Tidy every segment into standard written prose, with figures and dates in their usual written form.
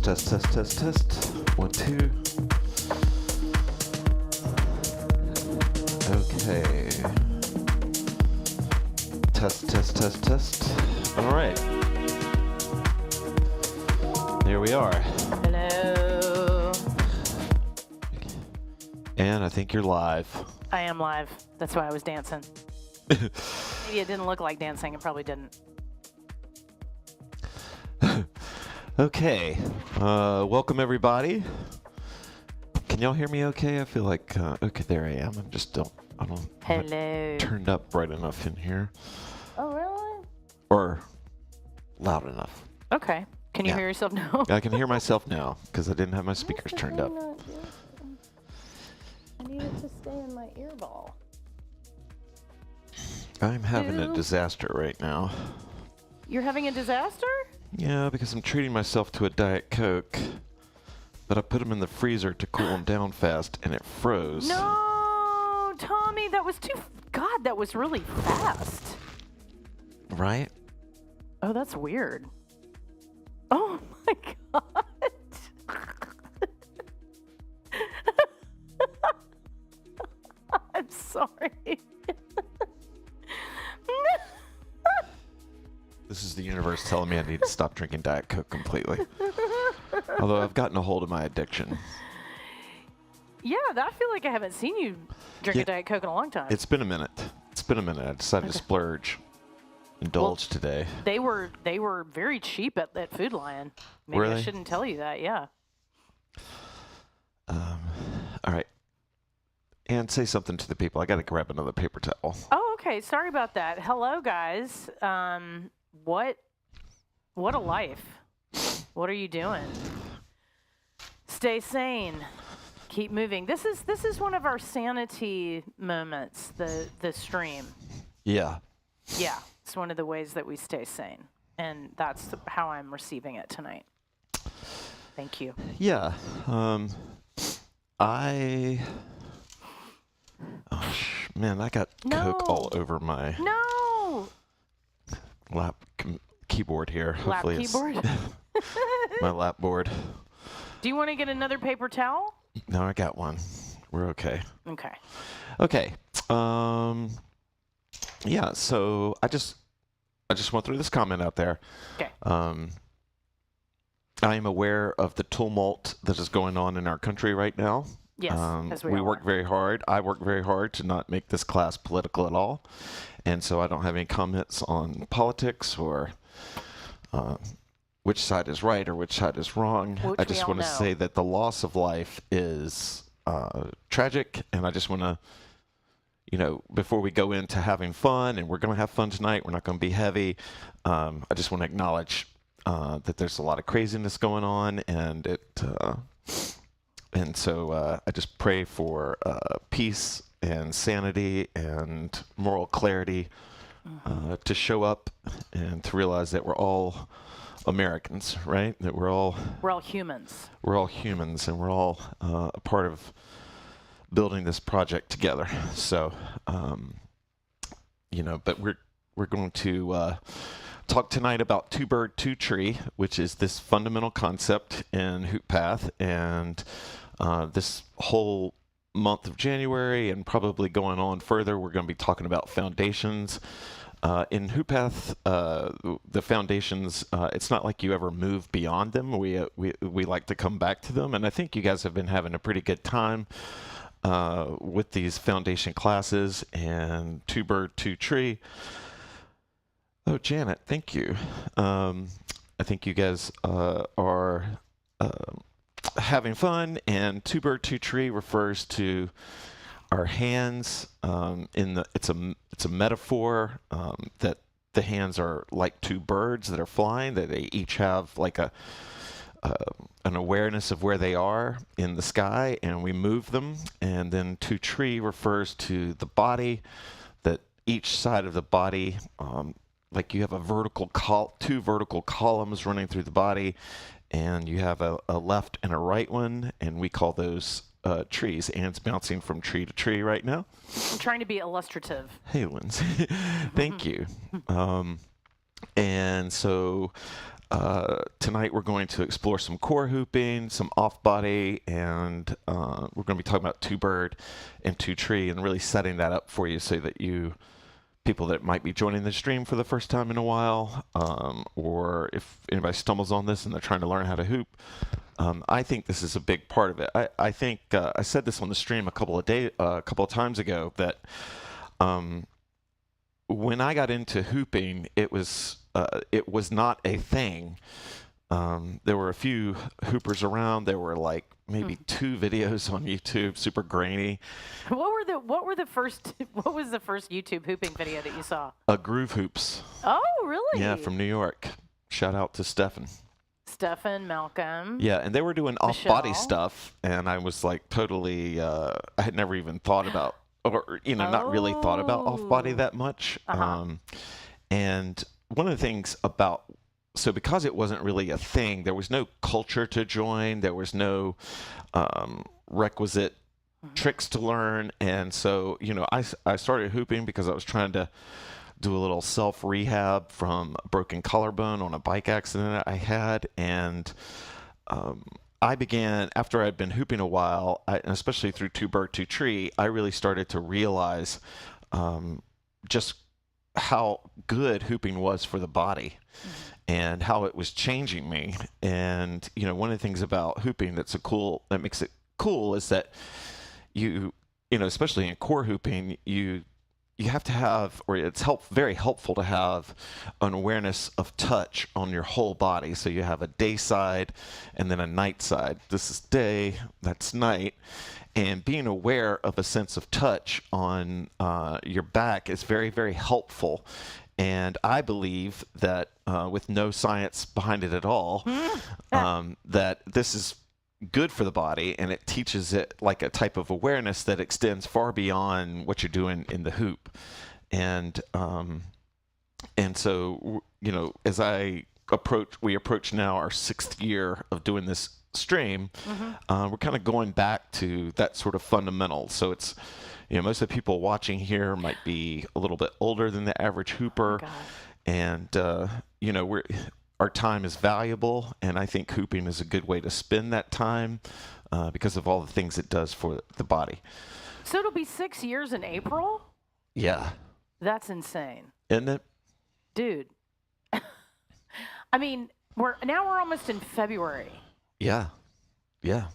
test, test, test, test. 1, 2. Okay. Test, test, test, test. All right. There we are. Hello. And I think you're live. I am live. That's why I was dancing. Maybe it didn't look like dancing. It probably didn't. Okay. Welcome everybody. Can y'all hear me okay? I feel like, okay, there I am. I'm not Hello. turned up bright enough in here. Oh, really? Or loud enough. Okay. Can you hear yourself now? I can hear myself now because I didn't have my speakers turned up. I need it to stay in my earball. I'm having a disaster right now. You're having a disaster? Yeah, because I'm treating myself to a Diet Coke, but I put them in the freezer to cool them down fast, and it froze. No, Tommy, that was God, that was really fast. Right? Oh, that's weird. Oh my God. I'm sorry. This is the universe telling me I need to stop drinking Diet Coke completely. Although I've gotten a hold of my addiction. Yeah, I feel like I haven't seen you drink a Diet Coke in a long time. It's been a minute. I decided to splurge. Indulge today. They were very cheap at that Food Lion. Maybe Were I they? shouldn't tell you that, yeah. All right. And say something to the people. I got to grab another paper towel. Oh, okay. Sorry about that. Hello, guys. What a life. What are you doing? Stay sane. Keep moving. This is one of our sanity moments, the stream. Yeah. Yeah, it's one of the ways that we stay sane. And that's how I'm receiving it tonight. Thank you. Yeah. Man, I got Coke all over my lap keyboard here. Lap Hopefully keyboard? my lap board. Do you want to get another paper towel? No, I got one. We're okay. Okay. Okay. Yeah, so I just want to throw this comment out there. Okay. I am aware of the tumult that is going on in our country right now. Yes, as we all work are. very hard. I work very hard to not make this class political at all. And so I don't have any comments on politics or which side is right or which side is wrong. Which I we just all want to know. say that the loss of life is tragic. And I just want to, before we go into having fun, and we're going to have fun tonight, we're not going to be heavy. I just want to acknowledge that there's a lot of craziness going on, and so I just pray for peace and sanity and moral clarity to show up and to realize that we're all Americans, right? That we're all humans. We're all humans, and we're all a part of building this project together. So, but we're going to talk tonight about two bird, two tree, which is this fundamental concept in HoopPath, and this whole month of January and probably going on further, we're going to be talking about foundations. In HoopPath, the foundations, it's not like you ever move beyond them. We like to come back to them, and I think you guys have been having a pretty good time with these foundation classes and two bird, two tree. Oh, Janet, thank you. I think you guys are having fun, and two bird, two tree refers to our hands. It's a metaphor that the hands are like two birds that are flying, that they each have like an awareness of where they are in the sky, and we move them. And then two tree refers to the body, that each side of the body, like you have two vertical columns running through the body, and you have a left and a right one, and we call those trees. Anne's bouncing from tree to tree right now. I'm trying to be illustrative. Hey, Lindsay. Thank you. And so Tonight we're going to explore some core hooping, some off body, and we're going to be talking about two bird and two tree, and really setting that up for you so that people that might be joining the stream for the first time in a while, or if anybody stumbles on this and they're trying to learn how to hoop, I think this is a big part of it. I think I said this on the stream a couple of times ago that when I got into hooping, it was not a thing. There were a few hoopers around. There were like maybe 2 videos on YouTube, super grainy. What was the first YouTube hooping video that you saw? Groove Hoops. Oh, really? Yeah, from New York. Shout out to Stefan. Stefan, Malcolm. Yeah, and they were doing off-body stuff, and I was like totally, I had never even thought about, or, not really thought about off-body that much. And one of the things about, so because it wasn't really a thing, there was no culture to join, there was no requisite tricks to learn, and so, I started hooping because I was trying to do a little self-rehab from a broken collarbone on a bike accident I had, and I began, after I'd been hooping a while, especially through Two Bird, Two Tree, I really started to realize just how good hooping was for the body and how it was changing me. And, one of the things about hooping that makes it cool is that especially in core hooping, you have to have, or it's very helpful to have an awareness of touch on your whole body. So you have a day side and then a night side. This is day, that's night. And being aware of a sense of touch on your back is very, very helpful. And I believe that with no science behind it at all, that this is good for the body, and it teaches it like a type of awareness that extends far beyond what you're doing in the hoop. And so, as we approach now our 6th year of doing this stream, we're kind of going back to that sort of fundamental. So it's, most of the people watching here might be a little bit older than the average hooper, and our time is valuable, and I think hooping is a good way to spend that time because of all the things it does for the body. So it'll be 6 years in April? Yeah. That's insane. Isn't it? Dude. I mean, we're almost in February. Yeah. Yeah.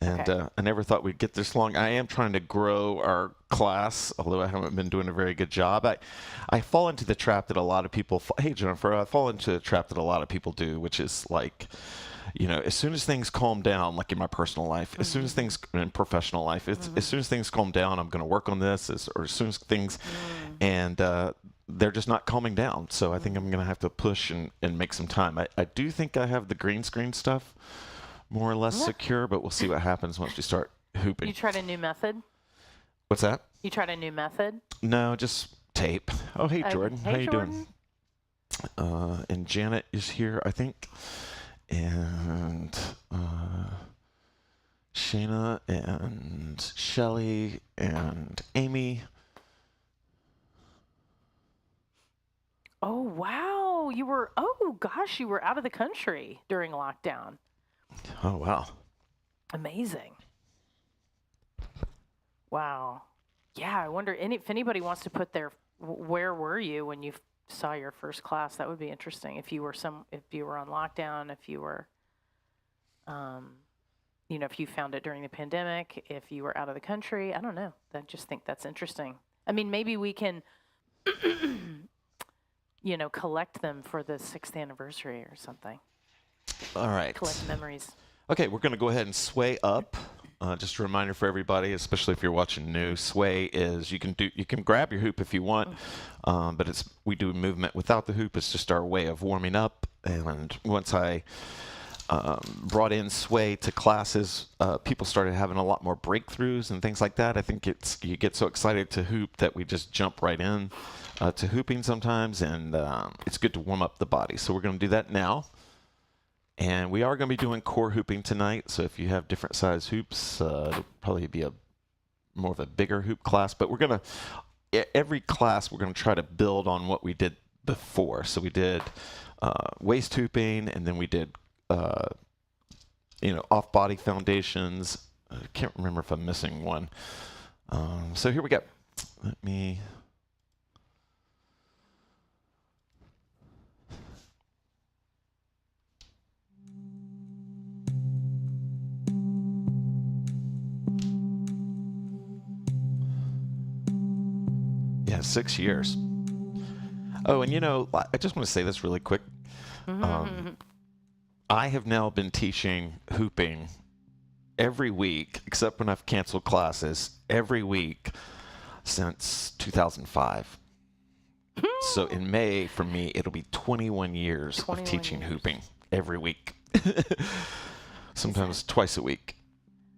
And I never thought we'd get this long. I am trying to grow our class, although I haven't been doing a very good job. I fall into the trap that a lot of people, hey Jennifer, I fall into the trap that a lot of people do, which is like, as soon as things calm down, like in my personal life, as soon as things, in professional life, as soon as things calm down, I'm going to work on this, or as soon as things, and they're just not calming down. So I think I'm going to have to push and make some time. I do think I have the green screen stuff more or less secure, but we'll see what happens once we start hooping. You tried a new method? What's that? You tried a new method? No, just tape. Oh, hey, Jordan. Hey, how you Jordan. doing? And Janet is here, I think. And Shayna and Shelly and Amy. Oh, wow. You were out of the country during lockdown. Oh, wow. Amazing. Wow. Yeah, I wonder if anybody wants to put where were you when you saw your first class? That would be interesting. If you were on lockdown, if you were, if you found it during the pandemic, if you were out of the country, I don't know. I just think that's interesting. I mean, maybe we can, collect them for the 6th anniversary or something. All right. Collect memories. Okay, we're going to go ahead and sway up. Just a reminder for everybody, especially if you're watching new, sway is you can grab your hoop if you want, but we do movement without the hoop. It's just our way of warming up. And once I brought in sway to classes, people started having a lot more breakthroughs and things like that. I think you get so excited to hoop that we just jump right in to hooping sometimes, and it's good to warm up the body. So we're going to do that now. And we are going to be doing core hooping tonight, so if you have different size hoops, it'll probably be more of a bigger hoop class. But every class, we're going to try to build on what we did before. So we did waist hooping, and then we did, off-body foundations. I can't remember if I'm missing one. So here we go. Let me... Yeah, 6 years. Oh, and I just want to say this really quick. I have now been teaching hooping every week, except when I've canceled classes, every week since 2005. So in May, for me, it'll be 21 years of teaching hooping every week. Sometimes twice a week.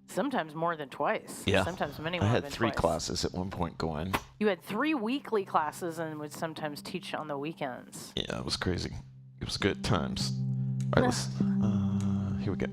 Sometimes more than twice. Yeah. Sometimes many I more had than 3 twice. classes at one point going. You had 3 weekly classes and would sometimes teach on the weekends. Yeah, it was crazy. It was good times. All right, here we go.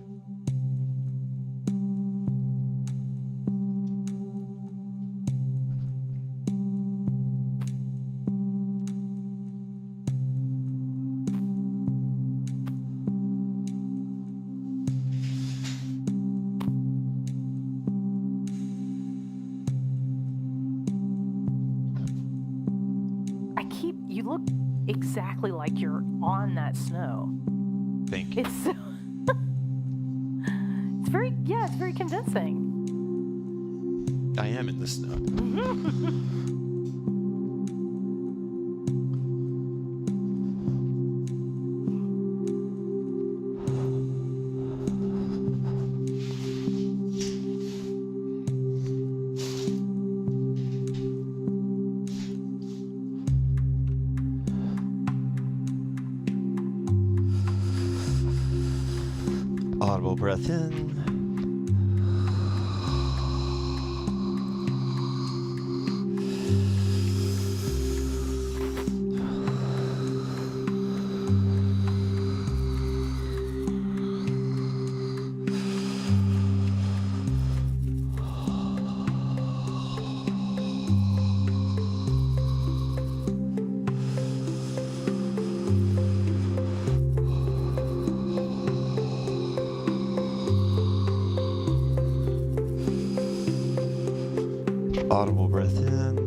You look exactly like you're on that snow. Thank you. It's it's very convincing. I am in the snow. Audible breath in. Audible breath in.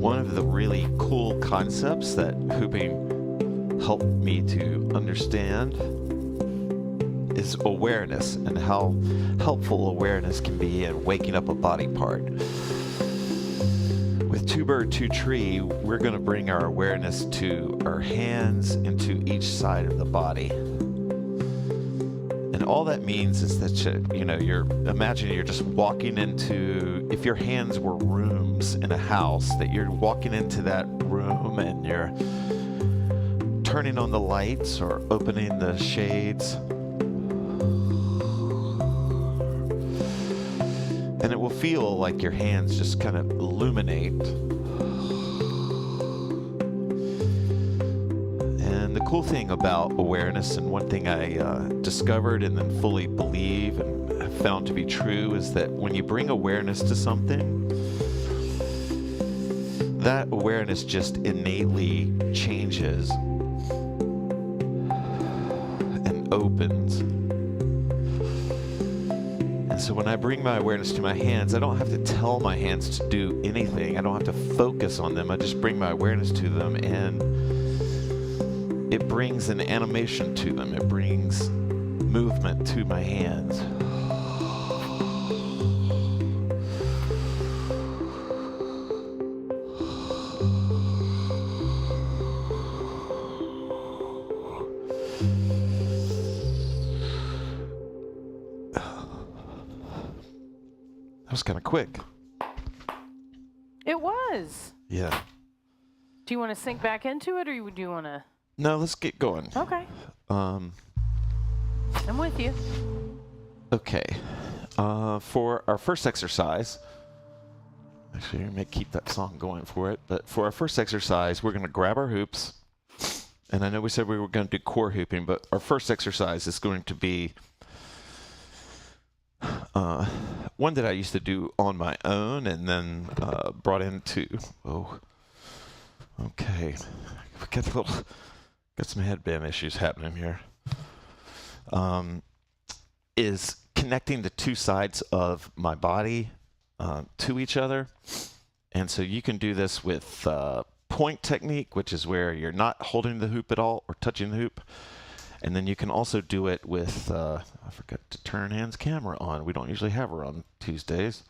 One of the really cool concepts that hooping helped me to understand is awareness, and how helpful awareness can be in waking up a body part. With Two Bird, Two Tree, we're going to bring our awareness to our hands and to each side of the body. And all that means is that imagine you're just walking into, if your hands were rooms in a house, that you're walking into that room and you're turning on the lights or opening the shades. And it will feel like your hands just kind of illuminate. And the cool thing about awareness, and one thing I discovered and then fully believe and have found to be true, is that when you bring awareness to something, that awareness just innately changes and opens. And so when I bring my awareness to my hands, I don't have to tell my hands to do anything. I don't have to focus on them. I just bring my awareness to them, and it brings an animation to them. It brings movement to my hands. That was kind of quick. It was. Yeah. Do you want to sink back into it, or do you want to? No, let's get going. Okay. I'm with you. Okay. For our first exercise, actually, I may keep that song going for it, but for our first exercise, we're going to grab our hoops. And I know we said we were going to do core hooping, but our first exercise is going to be one that I used to do on my own and then brought into, okay. We got some headband issues happening here. Is connecting the two sides of my body to each other. And so you can do this with point technique, which is where you're not holding the hoop at all or touching the hoop. And then you can also do it with, I forgot to turn Ann's camera on. We don't usually have her on Tuesdays.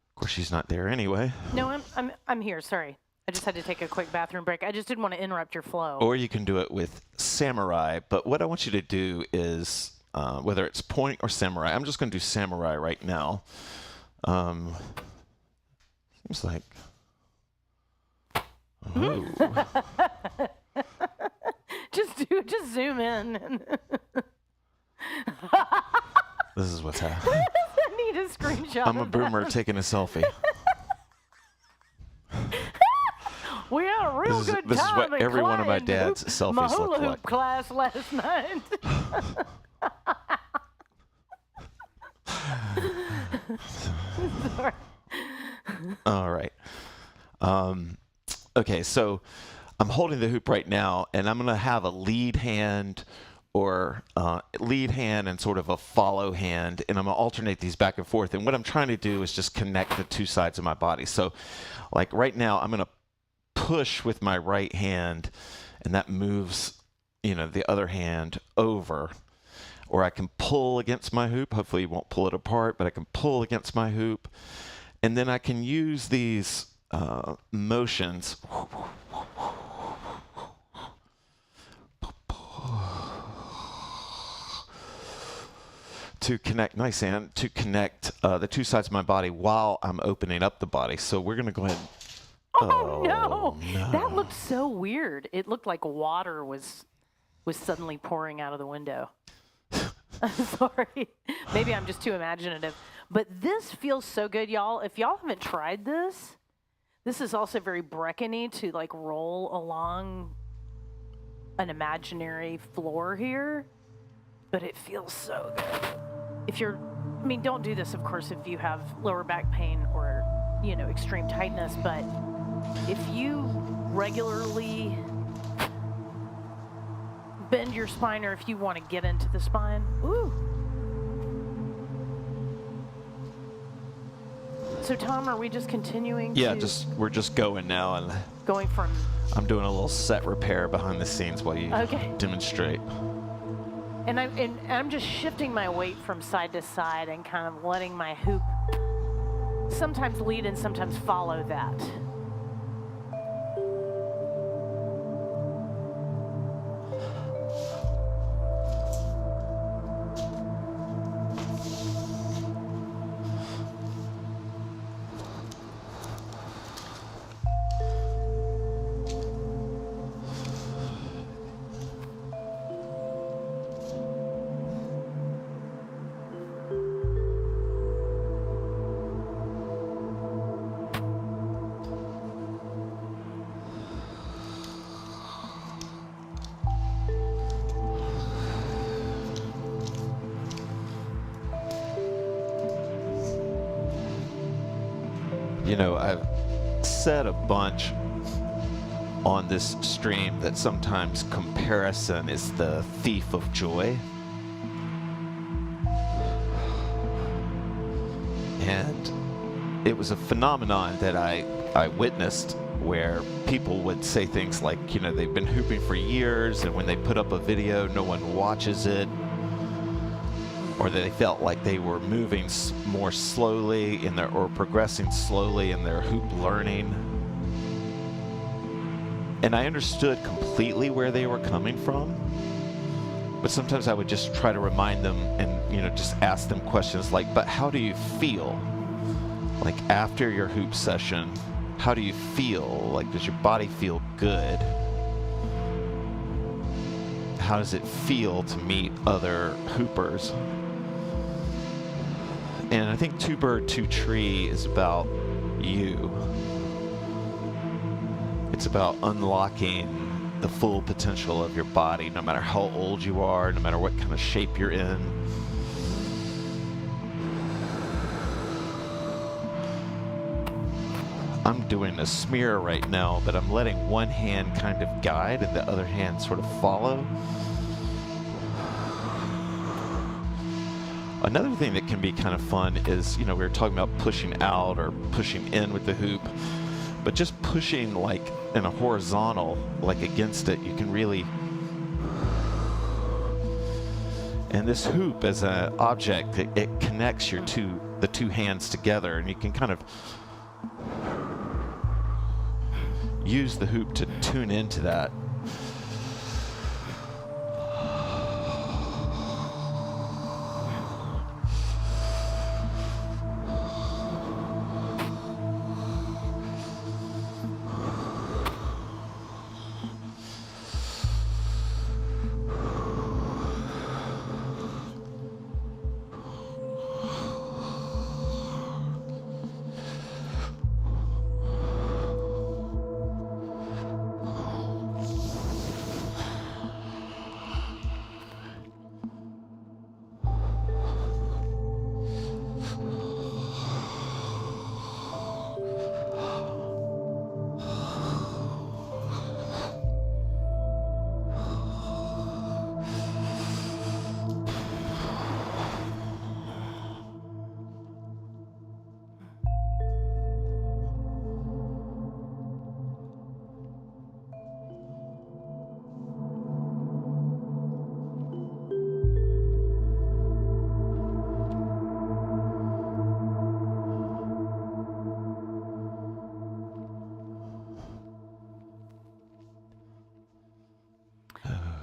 Of course, she's not there anyway. No, I'm here. Sorry. I just had to take a quick bathroom break. I just didn't want to interrupt your flow. Or you can do it with samurai. But what I want you to do is, whether it's point or samurai, I'm just going to do samurai right now. Seems like... Ooh. Just zoom in. This is what's happening. I need a screenshot. I'm a boomer taking a selfie. We had a real good time. This is what in every one of my dad's my selfies hula look hoop like. class last night. Sorry. All right. Okay, so I'm holding the hoop right now, and I'm going to have a lead hand or lead hand and sort of a follow hand, and I'm going to alternate these back and forth. And what I'm trying to do is just connect the two sides of my body. So like right now, I'm going to push with my right hand, and that moves, the other hand over. Or I can pull against my hoop. Hopefully you won't pull it apart, but I can pull against my hoop. And then I can use these motions to connect, nice Ann, to connect the two sides of my body while I'm opening up the body. So we're going to go ahead. Oh, no. That looked so weird. It looked like water was suddenly pouring out of the window. Sorry. Maybe I'm just too imaginative. But this feels so good, y'all. If y'all haven't tried this, this is also very Brecken-y to like roll along an imaginary floor here. But it feels so good. Don't do this, of course, if you have lower back pain or, extreme tightness. But if you regularly bend your spine, or if you want to get into the spine, ooh. So Tom, are we just continuing? Yeah, we're just going now, and going from. I'm doing a little set repair behind the scenes while you demonstrate. And I'm just shifting my weight from side to side and kind of letting my hoop sometimes lead and sometimes follow that. I've said a bunch on this stream that sometimes comparison is the thief of joy. And it was a phenomenon that I witnessed where people would say things like, they've been hooping for years, and when they put up a video, no one watches it. or they felt like they were moving more slowly in their, or progressing slowly in their hoop learning. And I understood completely where they were coming from, but sometimes I would just try to remind them and, just ask them questions like, but how do you feel? Like after your hoop session, how do you feel? Like, does your body feel good? How does it feel to meet other hoopers? And I think Two Bird, Two Tree is about you. It's about unlocking the full potential of your body, no matter how old you are, no matter what kind of shape you're in. I'm doing a smear right now, but I'm letting one hand kind of guide and the other hand sort of follow. Another thing that can be kind of fun is, we were talking about pushing out or pushing in with the hoop, but just pushing like in a horizontal, like against it, you can really. And this hoop as an object, it connects the two hands together, and you can kind of use the hoop to tune into that.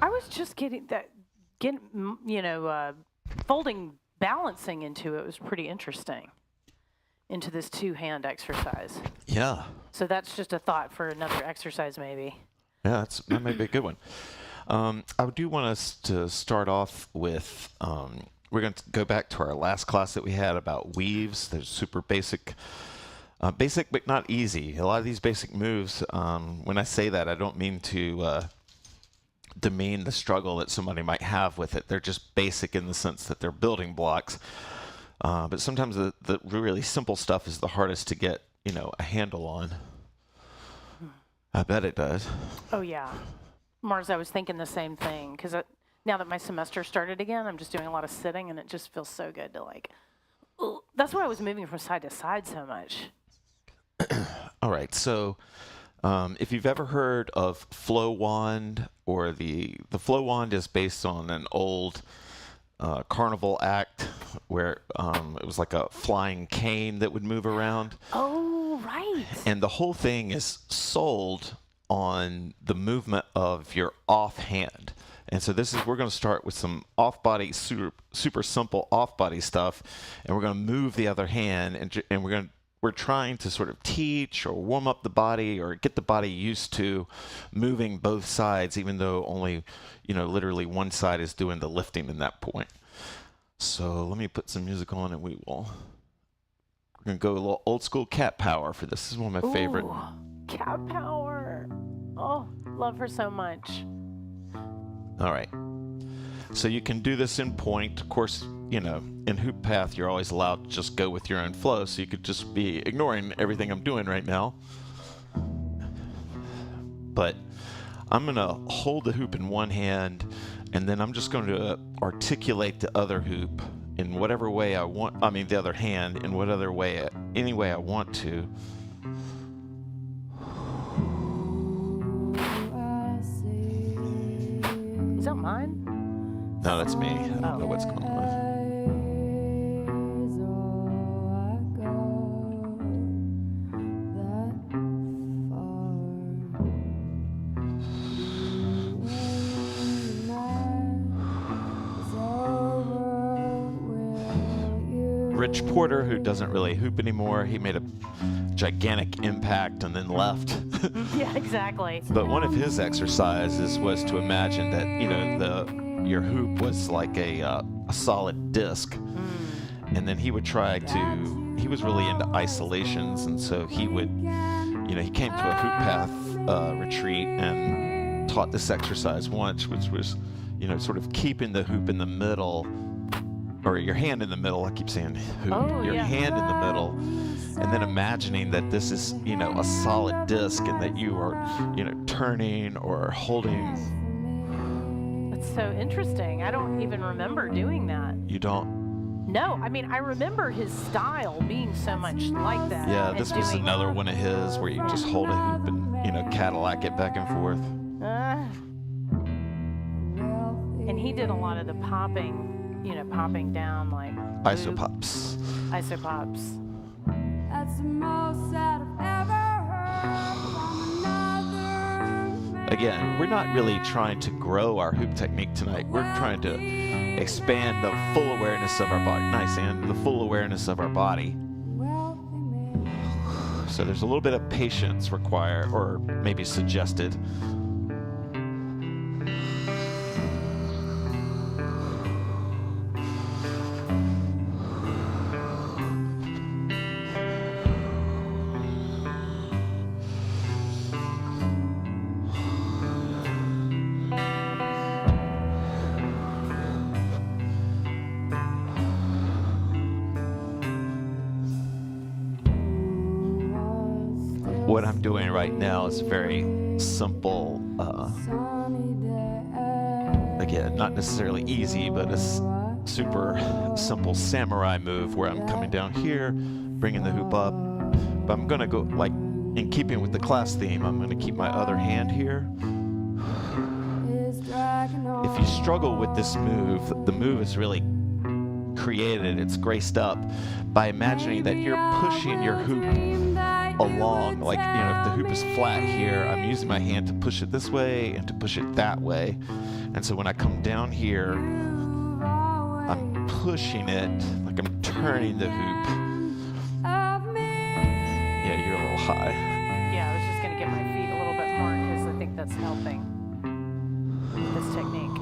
I was just folding balancing into it was pretty interesting, into this two-hand exercise. Yeah. So that's just a thought for another exercise, maybe. Yeah, that might be a good one. I do want us to start off with, we're going to go back to our last class that we had about weaves. They're super basic, but not easy. A lot of these basic moves, when I say that, I don't mean to demean the struggle that somebody might have with it. They're just basic in the sense that they're building blocks. But sometimes the really simple stuff is the hardest to get, a handle on. I bet it does. Oh, yeah. Mars, I was thinking the same thing, because now that my semester started again, I'm just doing a lot of sitting, and it just feels so good to that's why I was moving from side to side so much. All right, so if you've ever heard of flow wand, or the flow wand is based on an old carnival act where it was like a flying cane that would move around. Oh, right. And the whole thing is sold on the movement of your offhand. And so we're going to start with some off-body, super simple off-body stuff, and we're going to move the other hand, and we're trying to sort of teach or warm up the body or get the body used to moving both sides, even though only, literally one side is doing the lifting in that point. So let me put some music on, and we're going to go a little old school cat power for this. This is one of my favorite. Cat power. Oh, love her so much. All right. So you can do this in point. Of course, in HoopPath, you're always allowed to just go with your own flow, so you could just be ignoring everything I'm doing right now. But I'm going to hold the hoop in one hand, and then I'm just going to articulate the other hoop in whatever way I want. I mean, the other hand in whatever way, any way I want to. Is that mine? No, that's me. I don't know what's going on. Rich Porter, who doesn't really hoop anymore. He made a gigantic impact and then left. Yeah, exactly. But one of his exercises was to imagine that, you know, your hoop was like a solid disc. And then he would try to, he was really into isolations, and so he would, you know, he came to a HoopPath retreat and taught this exercise once, which was, you know, sort of keeping the hoop in the middle, or your hand in the middle. I keep saying hoop, your hand in the middle, and then imagining that this is, you know, a solid disc and that you are, you know, turning or holding. That's so interesting. I don't even remember doing that. You don't? No, I mean, I remember his style being so much like that. Yeah, this was another one of his where you just hold a hoop and, you know, Cadillac it back and forth. And he did a lot of the popping, you know, popping down like Isopops. Isopops. That's the most that I've ever heard from another. Again, we're not really trying to grow our hoop technique tonight. We're trying to expand the full awareness of our body. Nice, and the full awareness of our body. So there's a little bit of patience required, or maybe suggested. What I'm doing right now is very simple, again, not necessarily easy, but a super simple samurai move where I'm coming down here, bringing the hoop up, but I'm gonna go, like, in keeping with the class theme, I'm gonna keep my other hand here. If you struggle with this move, the move is really created, it's graced up by imagining that you're pushing your hoop along, like, you know, if the hoop is flat here, I'm using my hand to push it this way and to push it that way. And so when I come down here, I'm pushing it, like I'm turning the hoop. Yeah, you're a little high. Yeah, I was just going to get my feet a little bit more because I think that's helping this technique.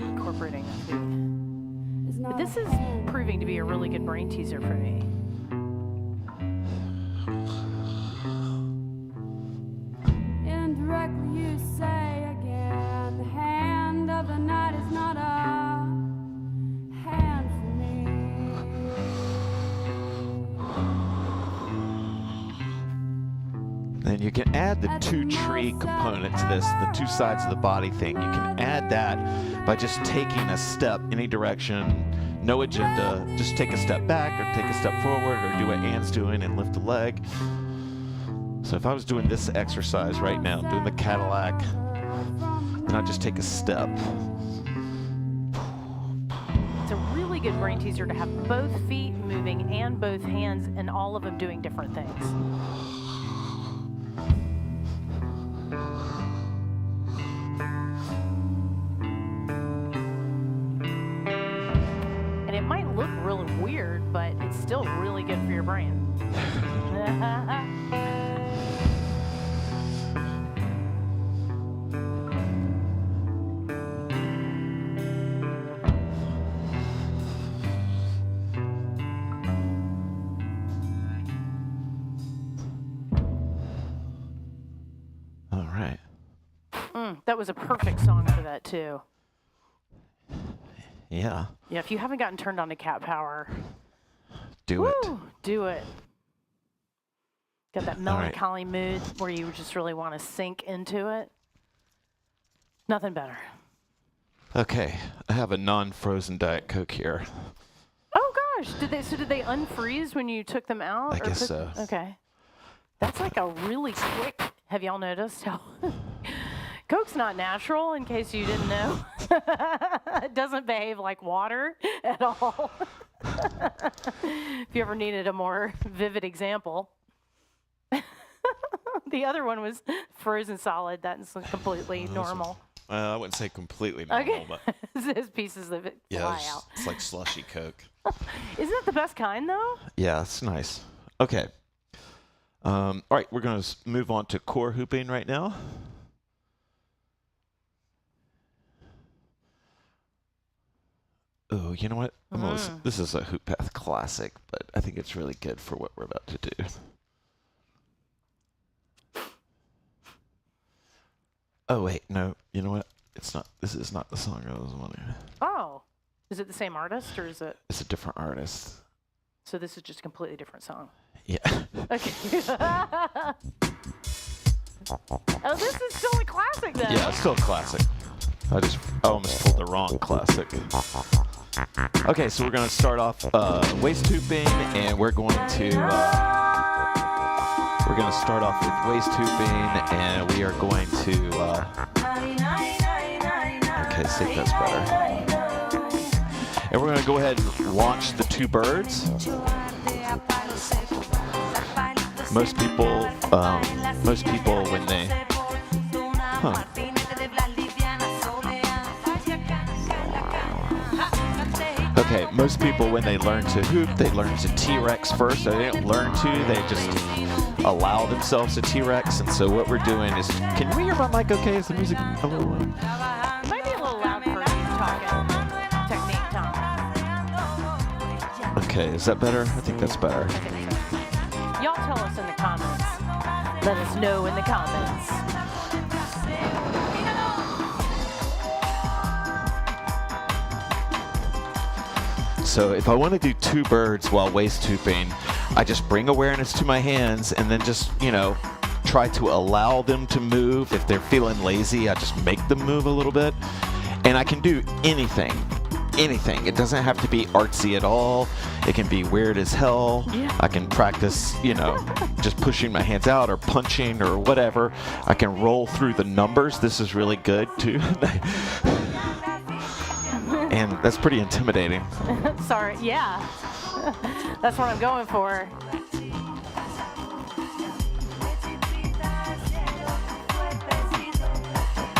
Incorporating the feet. But this is proving to be a really good brain teaser for me. Indirectly you say again, the hand of the night is not a hand for me. Then you can add the two tree component to this, the two sides of the body thing. You can add that by just taking a step any direction, no agenda, just take a step back or take a step forward or do what Anne's doing and lift a leg. So if I was doing this exercise right now, doing the Cadillac, then I'd just take a step. It's a really good brain teaser to have both feet moving and both hands and all of them doing different things. It might look really weird, but it's still really good for your brain. All right. That was a perfect song for that, too. Yeah. Yeah, if you haven't gotten turned on to cat power, Do it. do it. Got that melancholy mood where you just really want to sink into it. Nothing better. Okay, I have a non-frozen Diet Coke here. Oh gosh, did they unfreeze when you took them out? I guess so. Okay, that's like a really quick. Have y'all noticed how Coke's not natural? In case you didn't know, it doesn't behave like water at all. If you ever needed a more vivid example. The other one was frozen solid. That's completely normal. I wouldn't say completely normal, Okay. but There's pieces of it yeah, fly out. it's like slushy Coke. Isn't that the best kind, though? Yeah, it's nice. Okay. All right, we're going to move on to core hooping right now. Oh, you know what? This is a HoopPath classic, but I think it's really good for what we're about to do. Oh, wait, no. You know what? It's not. This is not the song I was wanting. Oh. Is it the same artist, or is it? It's a different artist. So this is just a completely different song. Yeah. Okay. Oh, this is still a classic, then. Yeah, it's still a classic. I almost pulled the wrong classic. Okay, so we're going to start off waist hooping, and we're going to start off with waist hooping, and we are going to. Okay, see if that's better. And we're going to go ahead and launch the two birds. Most people when they. Huh. Okay, most people when they learn to hoop, they learn to T-Rex first. They don't learn to, they just allow themselves to T-Rex. And so what we're doing is, can we hear my mic okay? Is the music a little loud? Might be a little loud for you talking technique, Tom. Okay, is that better? I think that's better. I think so. Y'all tell us in the comments. Let us know in the comments. So if I want to do two birds while waist hooping, I just bring awareness to my hands and then just, try to allow them to move. If they're feeling lazy, I just make them move a little bit. And I can do anything. It doesn't have to be artsy at all. It can be weird as hell. Yeah. I can practice, just pushing my hands out or punching or whatever. I can roll through the numbers. This is really good too. And that's pretty intimidating. Sorry, yeah. That's what I'm going for.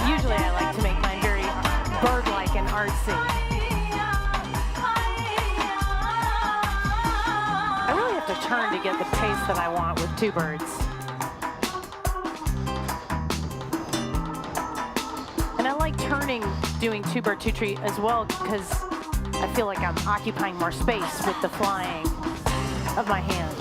Usually I like to make mine very bird-like and artsy. I really have to turn to get the pace that I want with two birds. And I like turning, doing two bird, two tree as well, because I feel like I'm occupying more space with the flying of my hands.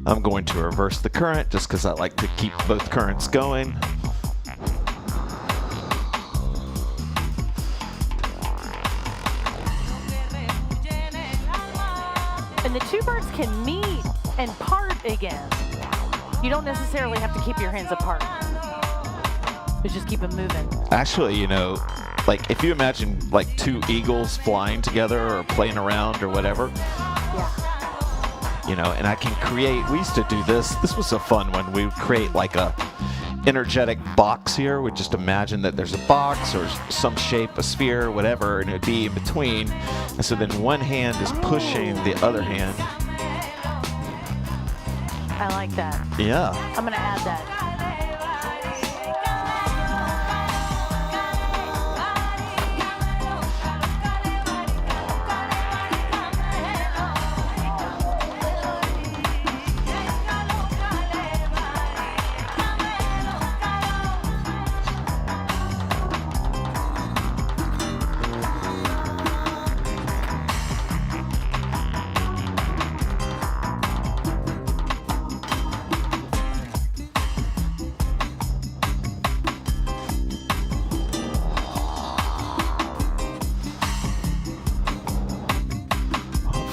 I'm going to reverse the current just because I like to keep both currents going. And the two birds can meet and part again. You don't necessarily have to keep your hands apart. But just keep them moving. Actually, like if you imagine like two eagles flying together or playing around or whatever, Yeah. and I can create, we used to do this. This was a fun one. We would create like a energetic box here. We'd just imagine that there's a box or some shape, a sphere, whatever, and it'd be in between. And so then one hand is pushing the other hand. I like that. Yeah. I'm going to add that.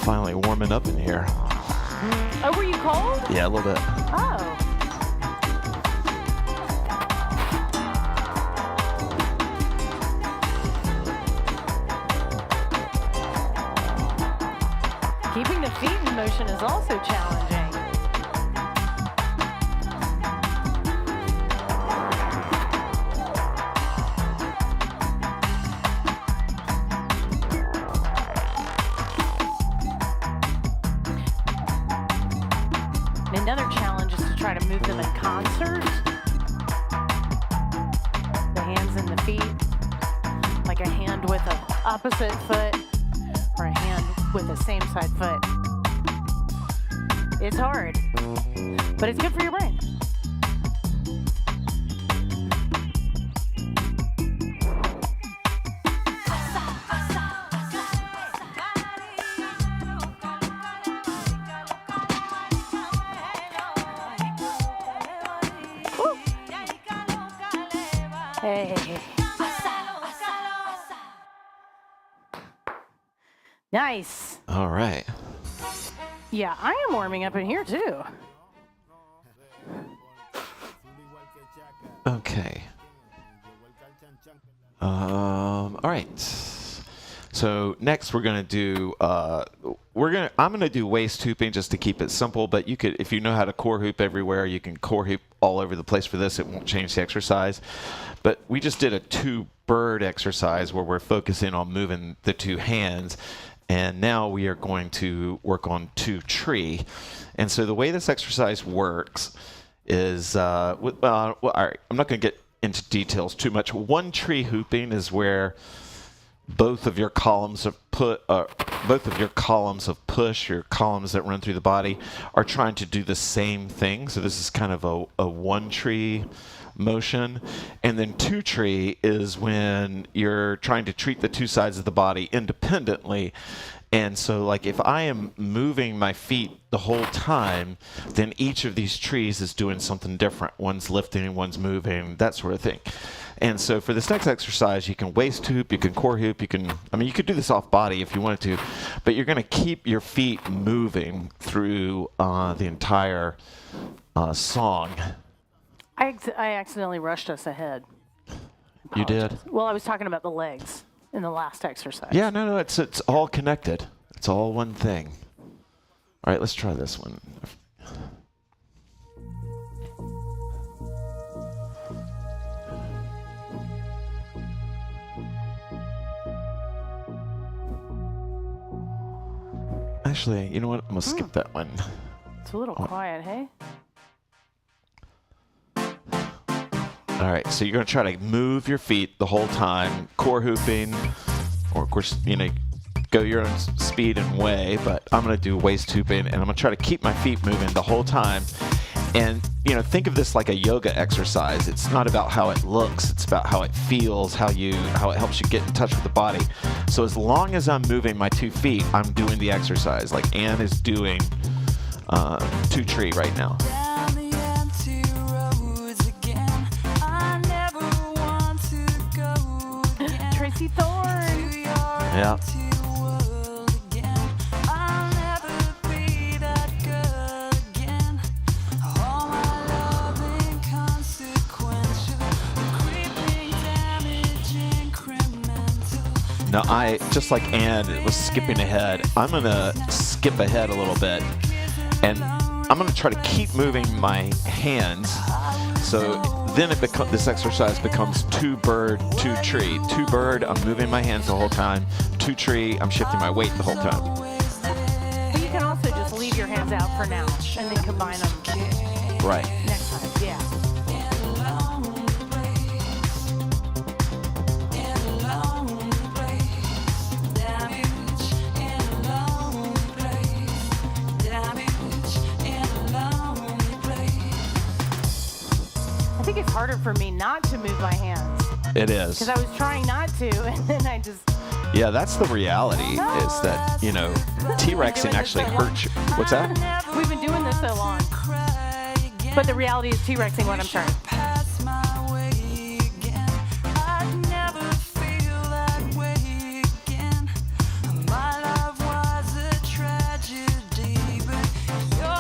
Finally warming up in here. Oh, were you cold? Yeah, a little bit. Oh. feet in motion is also challenging. Another challenge is to try to move them in concert. The hands and the feet, like a hand with an opposite foot or a hand with a same side foot. It's hard, but it's good for your brain. Hey. Nice. All right. Yeah, I am warming up in here too. Okay. All right. So next we're gonna do I'm gonna do waist hooping just to keep it simple. But you could, if you know how to core hoop everywhere, you can core hoop all over the place for this. It won't change the exercise. But we just did a two-bird exercise where we're focusing on moving the two hands. And now we are going to work on two tree. And so the way this exercise works is, all right, I'm not going to get into details too much. One tree hooping is where both of your columns of push, your columns that run through the body, are trying to do the same thing. So this is kind of a one tree motion. And then two tree is when you're trying to treat the two sides of the body independently. And so like if I am moving my feet the whole time, then each of these trees is doing something different. One's lifting, one's moving, that sort of thing. And so for this next exercise, you can waist hoop, you can core hoop, you could do this off body if you wanted to, but you're going to keep your feet moving through the entire song. I accidentally rushed us ahead. You did? Well, I was talking about the legs in the last exercise. Yeah, no, it's all connected. It's all one thing. All right, let's try this one. Actually, you know what? I'm going to skip that one. It's a little quiet, hey? All right, so you're going to try to move your feet the whole time, core hooping, or of course, go your own speed and way, but I'm going to do waist hooping, and I'm going to try to keep my feet moving the whole time. And, think of this like a yoga exercise. It's not about how it looks, it's about how it feels, how it helps you get in touch with the body. So as long as I'm moving my 2 feet, I'm doing the exercise. Like Anne is doing two tree right now. Tracy Thorn. Yeah. Now just like Anne was skipping ahead, I'm gonna skip ahead a little bit, and I'm gonna try to keep moving my hands. So then this exercise becomes 2 bird, 2 tree. 2 bird, I'm moving my hands the whole time. 2 tree, I'm shifting my weight the whole time. But you can also just leave your hands out for now and then combine them. Right. Next time, yeah. I think it's harder for me not to move my hands. It is. Because I was trying not to, and then I just... Yeah, that's the reality, is that, T-Rexing actually hurts you. What's that? We've been doing this so long. But the reality is T-Rexing when I'm trying.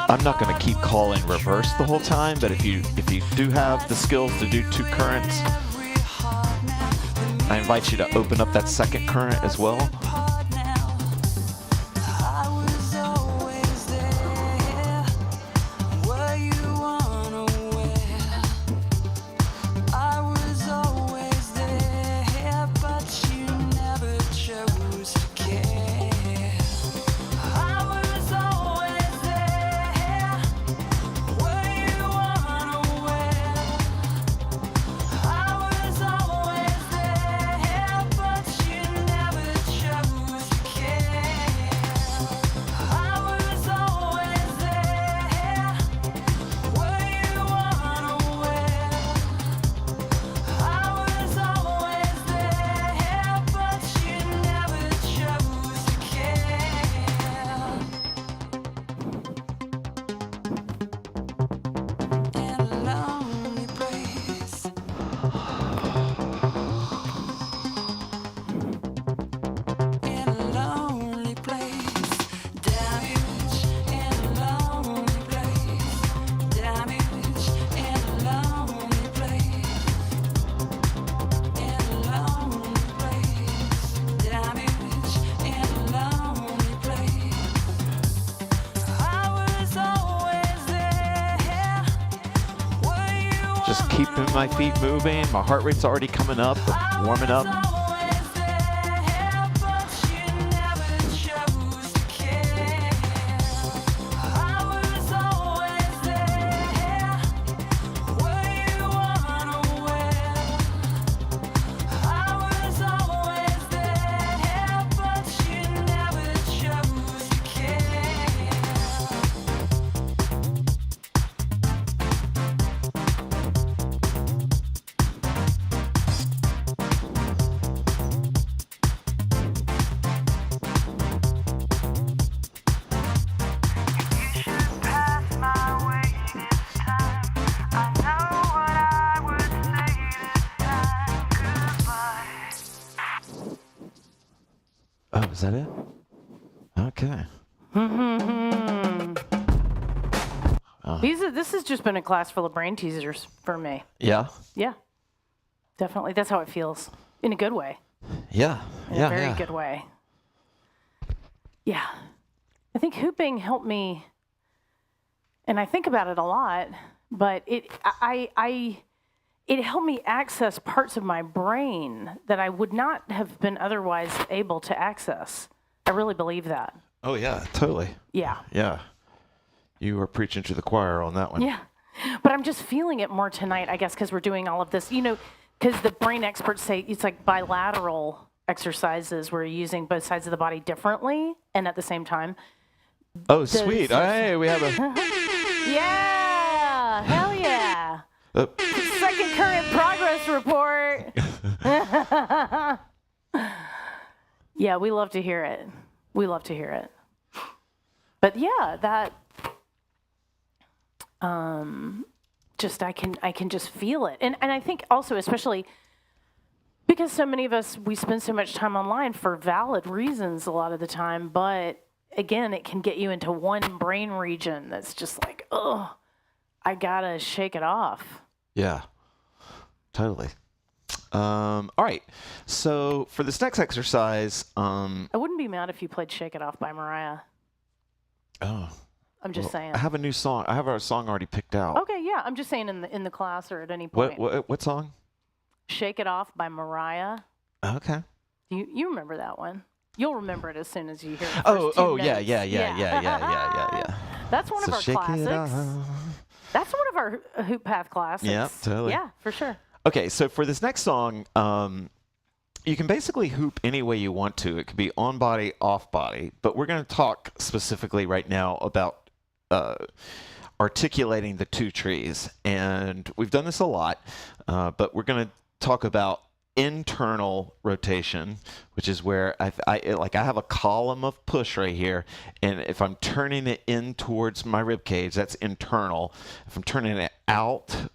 I'm not going to keep calling reverse the whole time, but if you do have the skills to do 2 currents, I invite you to open up that second current as well. keeping my feet moving. My heart rate's already coming up, warming up. Oh, is that it? Okay. This has just been a class full of brain teasers for me. Yeah? Yeah, definitely. That's how it feels, in a good way. Yeah. In a very good way. Yeah. I think hooping helped me, and I think about it a lot, but it helped me access parts of my brain that I would not have been otherwise able to access. I really believe that. Oh, yeah, totally. Yeah. Yeah. You were preaching to the choir on that one. Yeah. But I'm just feeling it more tonight, I guess, because we're doing all of this. You know, because the brain experts say it's like bilateral exercises where you're using both sides of the body differently and at the same time. Oh, sweet. Hey, we have a... Yeah. Hell yeah. Second current progress report. Yeah, we love to hear it. We love to hear it. But yeah, that just I can just feel it. And I think also especially because so many of us we spend so much time online for valid reasons a lot of the time, but again, it can get you into one brain region that's just like, oh, I gotta shake it off. Yeah, totally. All right. So for this next exercise, I wouldn't be mad if you played "Shake It Off" by Mariah. Oh, I'm just saying. I have a new song. I have our song already picked out. Okay, yeah. I'm just saying in the class or at any point. What song? "Shake It Off" by Mariah. Okay. You remember that one? You'll remember it as soon as you hear the Oh, first 2 yeah. notes. That's one of our classics. That's one of our HoopPath classics. Yeah, totally. Yeah, for sure. Okay, so for this next song, you can basically hoop any way you want to. It could be on body, off body, but we're going to talk specifically right now about articulating the two trees. And we've done this a lot, but we're going to talk about internal rotation, which is where I have a column of push right here, and if I'm turning it in towards my rib cage, that's internal. If I'm turning it out,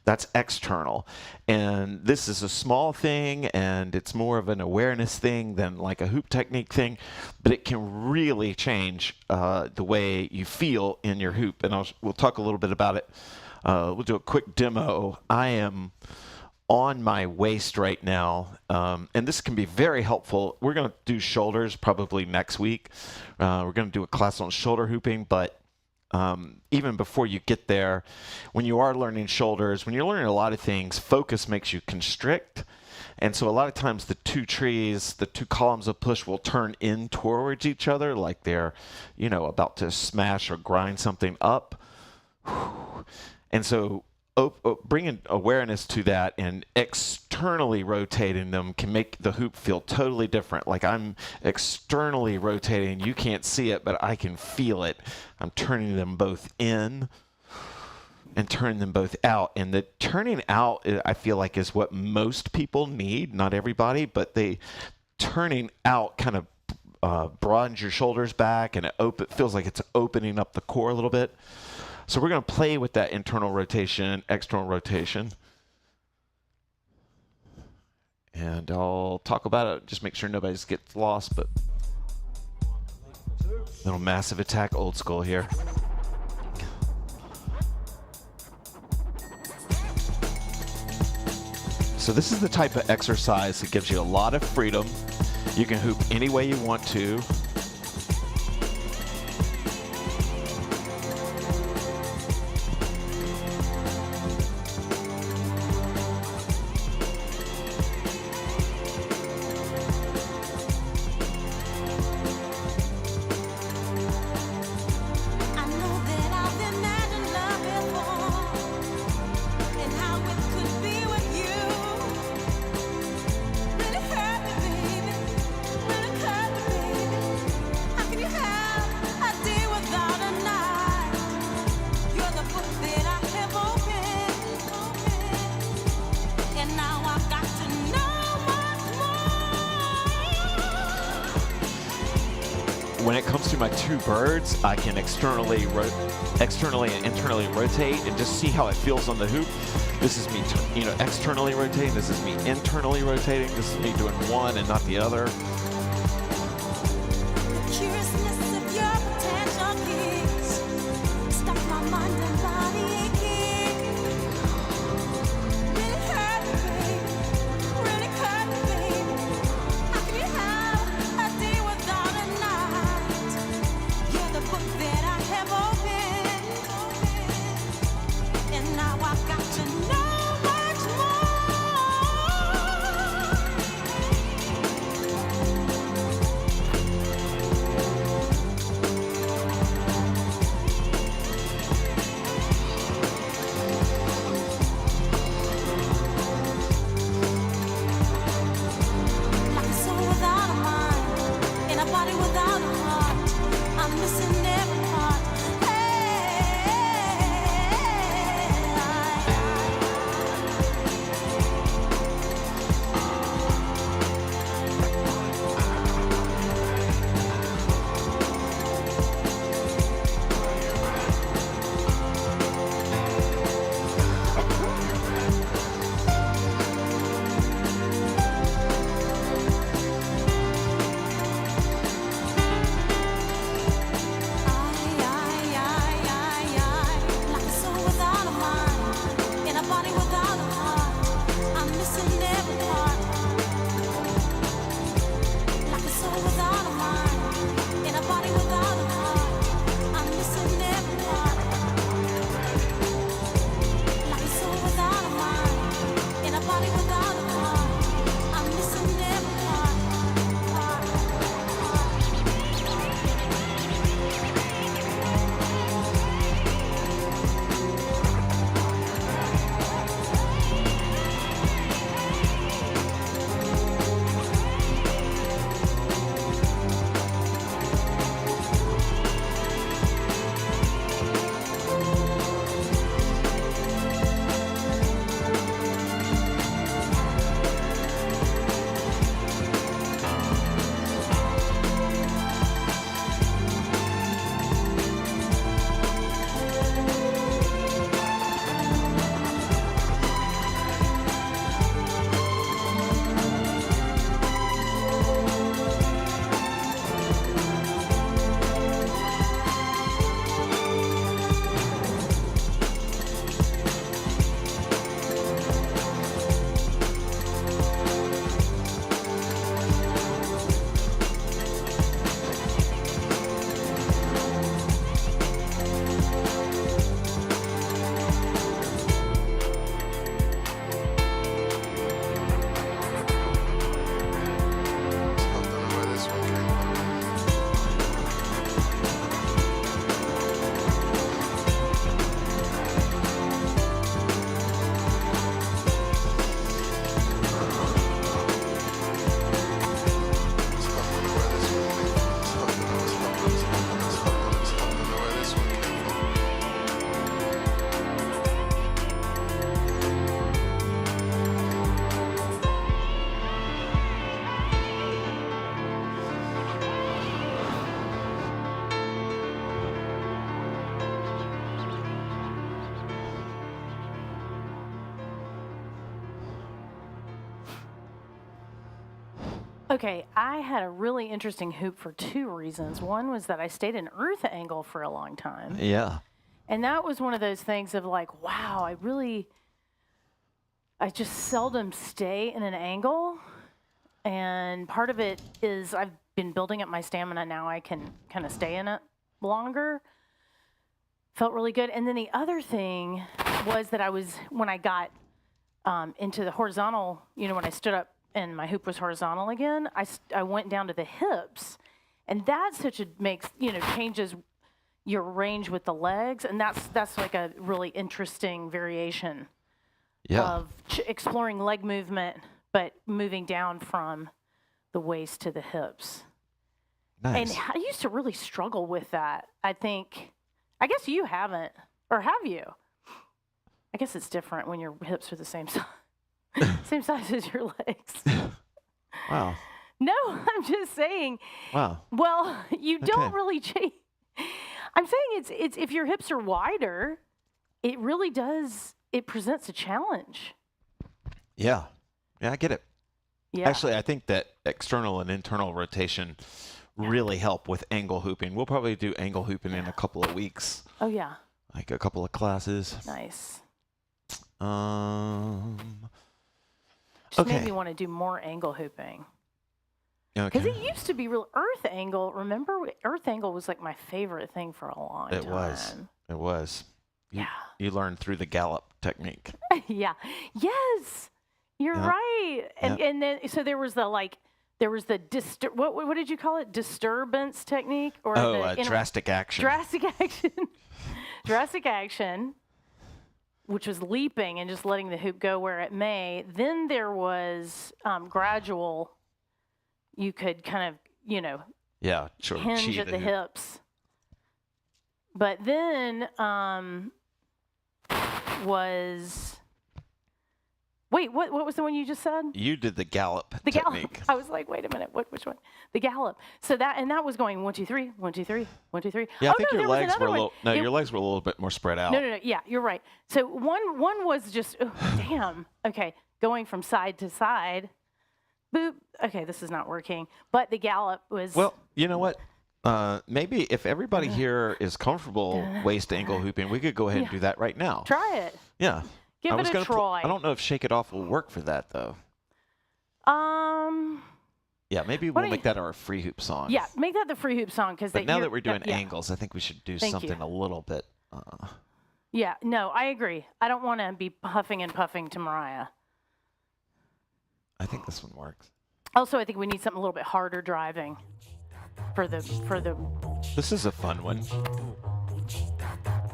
that's external. And this is a small thing, and it's more of an awareness thing than like a hoop technique thing, but it can really change the way you feel in your hoop. And we'll talk a little bit about it. We'll do a quick demo. I am on my waist right now, and this can be very helpful. We're going to do shoulders probably next week. We're going to do a class on shoulder hooping, but even before you get there, when you are learning shoulders, when you're learning a lot of things, focus makes you constrict. And so a lot of times the two trees, the two columns of push will turn in towards each other like they're, about to smash or grind something up. And so bringing awareness to that and externally rotating them can make the hoop feel totally different. Like I'm externally rotating. You can't see it, but I can feel it. I'm turning them both in and turning them both out. And the turning out, I feel like, is what most people need. Not everybody, but turning out kind of broadens your shoulders back, and it feels like it's opening up the core a little bit. So we're going to play with that internal rotation, external rotation. And I'll talk about it. Just make sure nobody gets lost. But little massive attack, old school here. So this is the type of exercise that gives you a lot of freedom. You can hoop any way you want to. when it comes to my two birds, I can externally and internally rotate and just see how it feels on the hoop. This is me, externally rotating. This is me internally rotating. This is me doing one and not the other. The curiousness of your potential kicks stuck my mind and body aching. Really hurt me, babe. Really hurt me, babe. How can you have a day without a night? You're the book that I have opened, and now I've got to know much more. Like a soul without a mind, in a body without a heart. I'm missing every part. Like a soul without a mind, in a body without a heart. I'm missing every part. Like a soul without a mind, in a body without a heart. I'm missing every part. Like a soul without a mind, in a body without a heart. I'm missing every part. Okay, I had a really interesting hoop for two reasons. One was that I stayed in earth angle for a long time. Yeah. And that was one of those things of like, wow, I just seldom stay in an angle. And part of it is I've been building up my stamina. Now I can kind of stay in it longer. Felt really good. And then the other thing was that when I got into the horizontal, when I stood up and my hoop was horizontal again, I went down to the hips. And that changes your range with the legs. And that's like a really interesting variation of exploring leg movement, but moving down from the waist to the hips. Nice. And I used to really struggle with that. I guess you haven't, or have you? I guess it's different when your hips are the same size, same size as your legs. Wow. No, I'm just saying. Wow. Well, you don't Okay. really change. I'm saying it's if your hips are wider, it really does. It presents a challenge. Yeah. Yeah, I get it. Yeah. Actually, I think that external and internal rotation really help with angle hooping. We'll probably do angle hooping in a couple of weeks, Oh yeah. like a couple of classes. Nice. Okay. Made me want to do more angle hooping. Because Okay. it used to be real earth angle. Remember, earth angle was like my favorite thing for a long time. It was. It was. Yeah. You learned through the gallop technique. Yeah. Yes. You're Yep. right. And then so there was the what did you call it? Disturbance technique or Drastic action. drastic action. Drastic action, which was leaping and just letting the hoop go where it may. Then there was gradual. You could kind of, Yeah, sure. hinge cheat at the hoop. hips. But then was wait, what was the one you just said? You did the gallop The technique. gallop. I was like, wait a minute, which one? The gallop. So that was going 1, 2, 3, 1, 2, 3, 1, 2, 3. Yeah, I Oh, think no, your there was legs were another a little. one. No, It- your legs were a little bit more spread out. No. Yeah, you're right. So one was just damn. Okay, going from side to side. Boop. Okay, this is not working. But the gallop was. Well, you know what? Maybe if everybody here is comfortable waist angle hooping, we could go ahead and do that right now. Try it. Yeah. Give I it was a gonna try. I don't know if Shake It Off will work for that though. Yeah, maybe Why we'll don't make that our free hoop song. Yeah, make that the free hoop song because. But now that we're doing angles, I think we should do Thank something you. a little bit. Yeah, no, I agree. I don't want to be puffing and puffing to Mariah. I think this one works. Also, I think we need something a little bit harder driving for the. This is a fun one.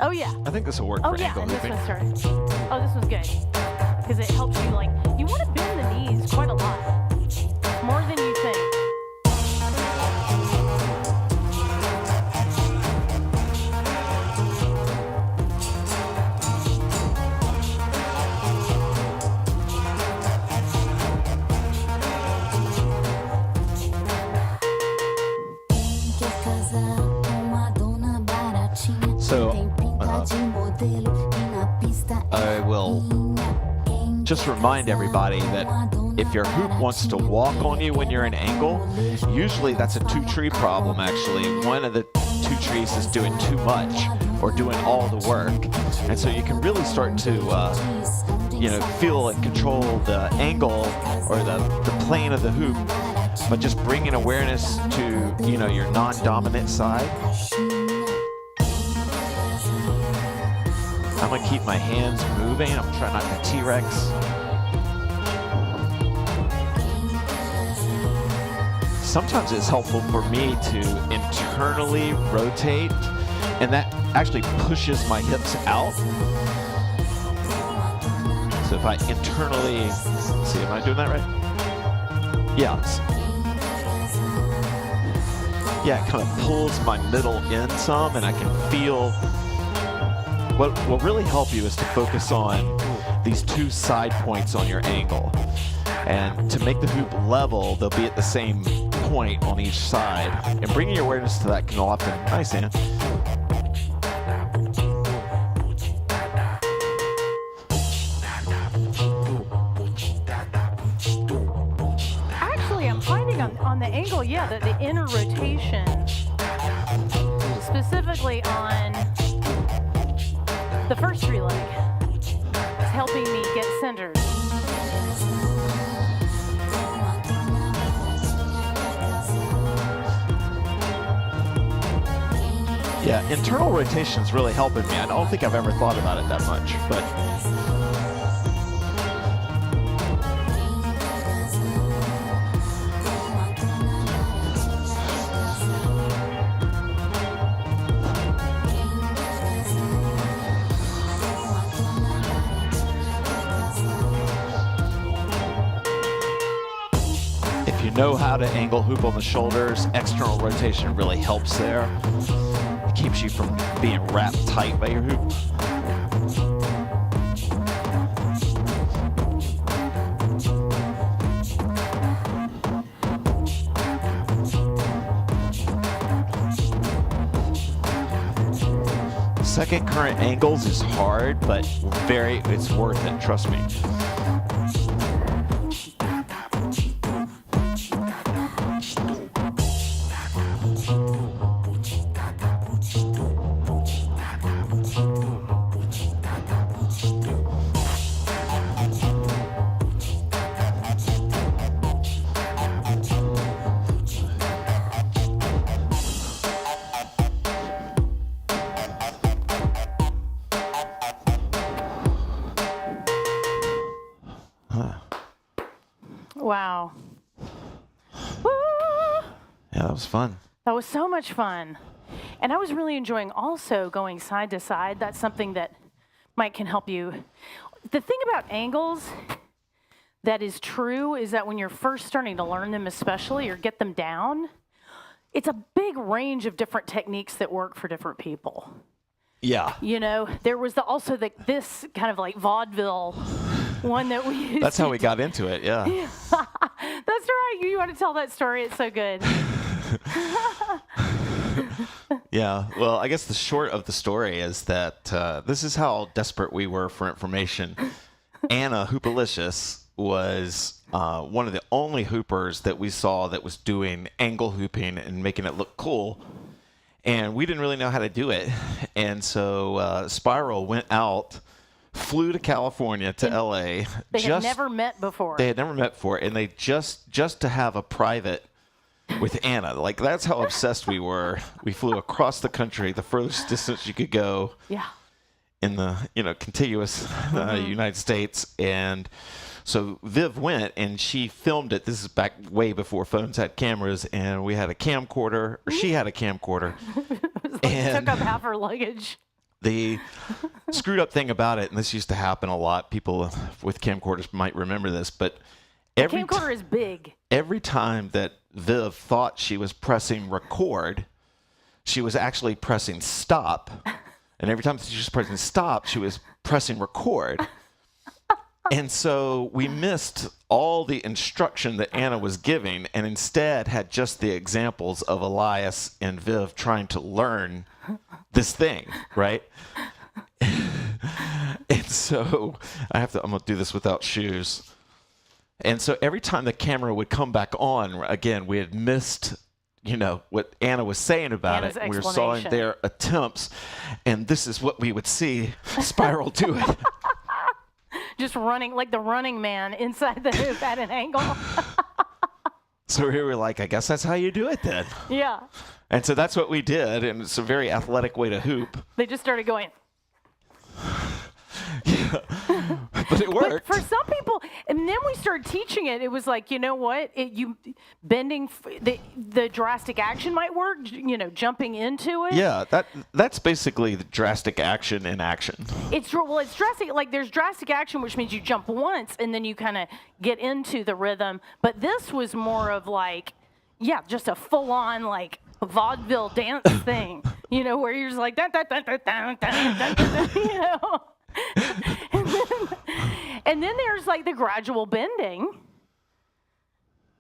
Oh yeah. I think this will work Oh for yeah, angle and this hooping. one's starting. Oh, this one's good because it helps you you want to bend the knees quite a lot, more than you think. So, I will just remind everybody that if your hoop wants to walk on you when you're in angle, usually that's a two-tree problem actually. One of the two trees is doing too much or doing all the work. And so you can really start to feel and control the angle or the plane of the hoop, but just bringing awareness to, your non-dominant side. I'm gonna keep my hands moving. I'm trying not to T-Rex. Sometimes it's helpful for me to internally rotate, and that actually pushes my hips out. So if I internally, see, am I doing that right? Yeah. Yeah, it kind of pulls my middle in some, and I can feel. What will really help you is to focus on these two side points on your angle. And to make the hoop level, they'll be at the same point on each side. And bringing your awareness to that can often, nice, Ann. Actually, I'm finding on the angle, that the inner rotation, specifically on the first tree leg, is helping me get centered. Yeah, internal rotation is really helping me. I don't think I've ever thought about it that much, but if you know how to angle hoop on the shoulders, external rotation really helps there. It keeps you from being wrapped tight by your hoop. second current angles is hard, but it's worth it, trust me. Wow. Woo! Yeah, that was fun. That was so much fun. And I was really enjoying also going side to side. That's something that Mike can help you. The thing about angles that is true is that when you're first starting to learn them especially or get them down, it's a big range of different techniques that work for different people. Yeah. You know, there was this kind of like vaudeville one that we used. That's how we got into it, yeah. That's right. You want to tell that story? It's so good. Yeah, well, I guess the short of the story is that this is how desperate we were for information. Anna Hoopalicious was one of the only hoopers that we saw that was doing angle hooping and making it look cool. And we didn't really know how to do it. And so Spiral went out, flew to California, to L.A. They had never met before. They had never met before. And they just to have a private with Anna. Like, that's how obsessed we were. We flew across the country, the furthest distance you could go. Yeah. In the, contiguous United States. And so Viv went and she filmed it. This is back way before phones had cameras, and we had a camcorder, or she had a camcorder. It took up half her luggage. The screwed up thing about it, and this used to happen a lot, people with camcorders might remember this, but The camcorder is big. Every time that Viv thought she was pressing record, she was actually pressing stop. And every time she was pressing stop, she was pressing record. And so we missed all the instruction that Anna was giving and instead had just the examples of Elias and Viv trying to learn this thing, right? And so I'm going to do this without shoes. And so every time the camera would come back on, again, we had missed, what Anna was saying about Anna's it. We were seeing their attempts, and this is what we would see Spiral do it. Just running like the running man inside the hoop at an angle. So we were like, I guess that's how you do it then. Yeah. And so that's what we did, and it's a very athletic way to hoop. They just started going. Yeah. But it worked. But for some people, and then we started teaching it. It was like, you know what? The drastic action might work. Jumping into it. Yeah, that's basically the drastic action in action. It's drastic. Like there's drastic action, which means you jump once and then you kind of get into the rhythm. But this was more of like, just a full-on like vaudeville dance thing. Where you're just like dun, dun, dun, dun, dun, dun, dun, dun, dun, and then there's like the gradual bending,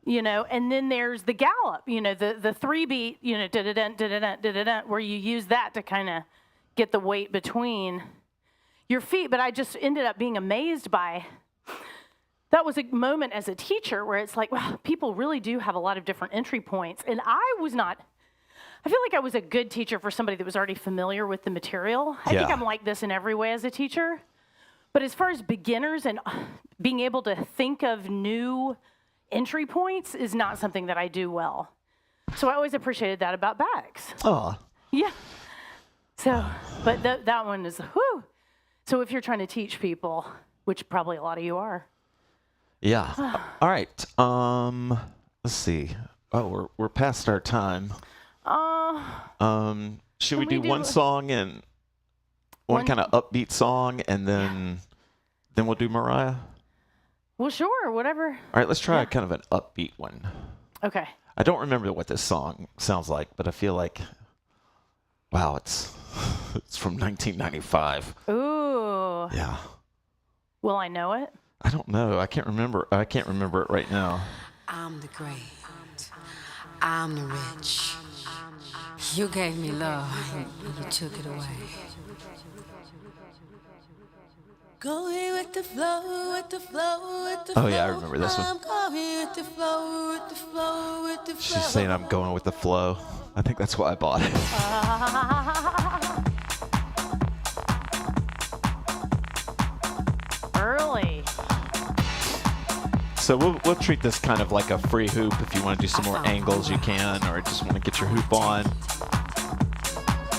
and then there's the gallop, the 3-beat, da-da-dun, da-da-dun, da-da-dun, where you use that to kind of get the weight between your feet. But I just ended up being amazed by, that was a moment as a teacher where it's like, wow, people really do have a lot of different entry points. And I feel like I was a good teacher for somebody that was already familiar with the material. I think I'm like this in every way as a teacher. But as far as beginners and being able to think of new entry points is not something that I do well. So I always appreciated that about Bax. Oh. Yeah. So, but that one is, whew. So if you're trying to teach people, which probably a lot of you are. Yeah. All right. Let's see. Oh, we're past our time. Should we do one song and one kind of upbeat song, and then we'll do Mariah? Well, sure, whatever. All right, let's try kind of an upbeat one. Okay. I don't remember what this song sounds like, but I feel like, wow, it's from 1995. Ooh. Yeah. Will I know it? I don't know. I can't remember it right now. I'm the great. I'm the rich. You gave me love, you took it away. Going with the flow, with the flow, with the Oh, flow. yeah, I remember this one. I'm going with the flow, with the flow, with the flow. She's saying I'm going with the flow. I think that's why I bought it. Early. So we'll treat this kind of like a free hoop. If you want to do some more angles, you can, or just want to get your hoop on.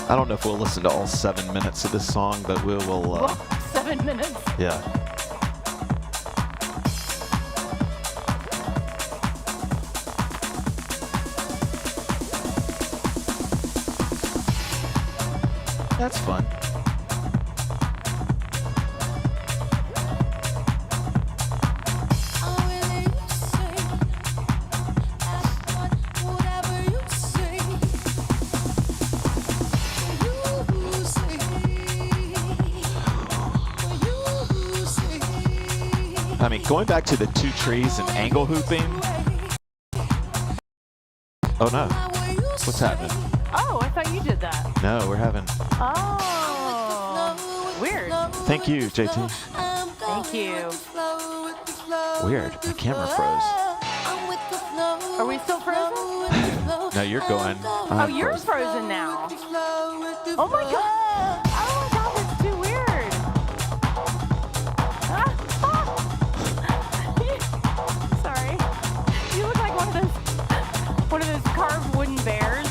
I don't know if we'll listen to all 7 minutes of this song, but we will. 7 minutes. Yeah. That's fun. I mean, going back to the two trees and angle hooping. Oh no. What's happening? Oh, I thought you did that. No, we're having. Oh. Weird. Thank you, JT. Thank you. Weird. My camera froze. Are we still frozen? No, you're going. Oh, you're frozen now. Oh my god. Oh my god, that's too weird. Sorry. You look like one of those carved wooden bears.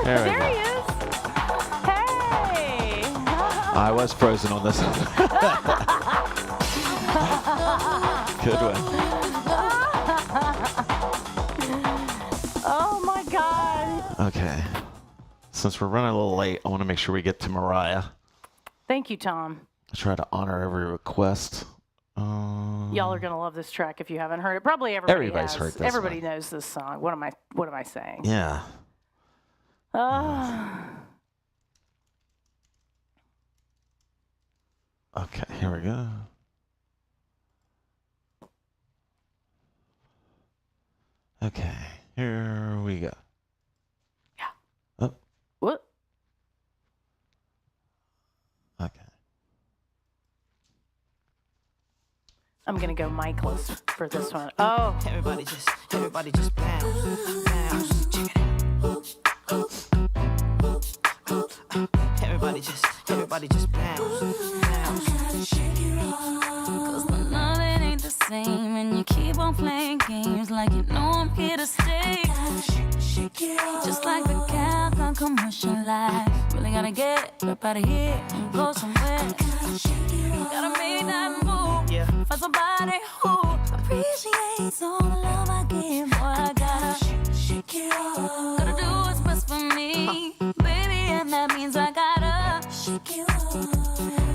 There he is. Hey. I was frozen on this one. Good one. Oh my god. Okay. Since we're running a little late, I want to make sure we get to Mariah. Thank you, Tom. I try to honor every request. Y'all are gonna love this track if you haven't heard it. Probably everybody's heard this Everybody one. knows this song. What am I saying? Yeah. Okay, here we go. Okay, here we go. Yeah. Oh, What? okay. I'm gonna go Michael's for this one. Oh. Everybody just bounce, bounce, check it out. Everybody just bounce, bounce. Cause the loving ain't the same, and you keep on playing games like you know I'm here to stay. Just like the cat on commercial life, really gotta get up out of here and go somewhere. Gotta make that move, Yeah. for somebody who appreciates all the love I give. Boy, I gotta do what's best for me, baby, and that means I gotta shake you up.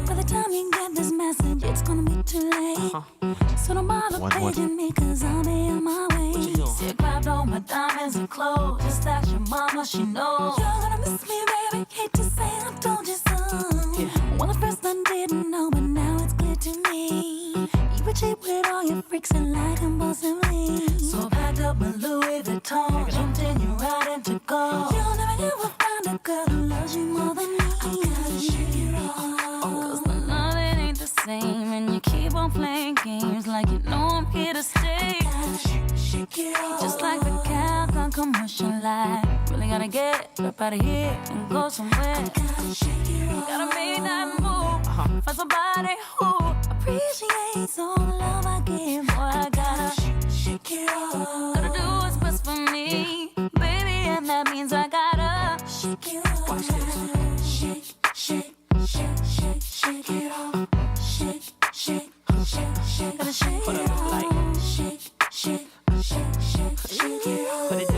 By the time you get this message, it's gonna be too late. So don't bother paging me, cause I'll be on my way. What you doing? See, I grabbed all my diamonds and clothes, just ask your mama, she knows. You're gonna miss me, baby, hate to say I told you so. Well, at first I didn't know, but now it's clear to me. You were cheap with all your freaks and like compulsively. So I packed up my Louis Vuitton, jumped in your ride and to go. You'll never ever find a girl who loves you more than me. I gotta shake it off. Cause the loving ain't the same, and you keep on playing games like you know I'm here to stay. shake it off. Just like the Calgon commercial light. Really gotta get up out of here and go somewhere. Shake it off. Gotta make that move. For somebody who appreciates all the love I give. Boy, I gotta shake it off. Gotta do what's best for me, baby, and that means I gotta shake it off. Watch this. Shake, shake, shake, shake, shake it off. Shake, shake, shake, shake, gotta shake it off. Shake, shake, shake, shake, shake it off. What it do?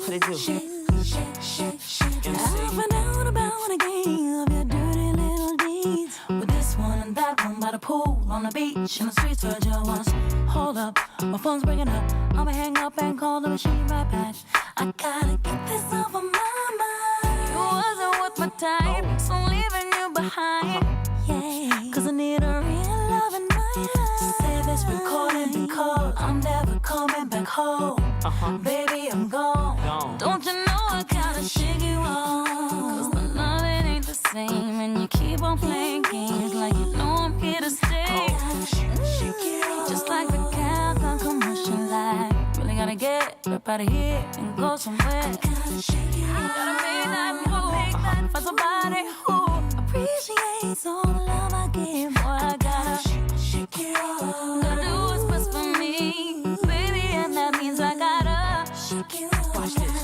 What it do? Shake, shake, shake, shake. I found out about one again of your dirty little deeds. With this one and that one by the pool, on the beach, in the streets, where you once. Hold up, my phone's ringing up. I'ma hang up and call the machine right back. I gotta get this off of my mind. You wasn't worth my time, so I'm leaving you behind. Yeah, cause I need a real love in my life. Save this recording because I'm never coming back home. Baby, I'm gone. Don't you know I gotta shake you off? Cause the loving ain't the same, and you keep on playing games like you know I'm here to stay. Just like the Calgon commercial light. Really gotta get up out of here and go somewhere. Gotta make that move. For somebody who appreciates all the love I give. Boy, I gotta shake it off. Gotta do what's best for me, baby, and that means I gotta shake it off. Watch this.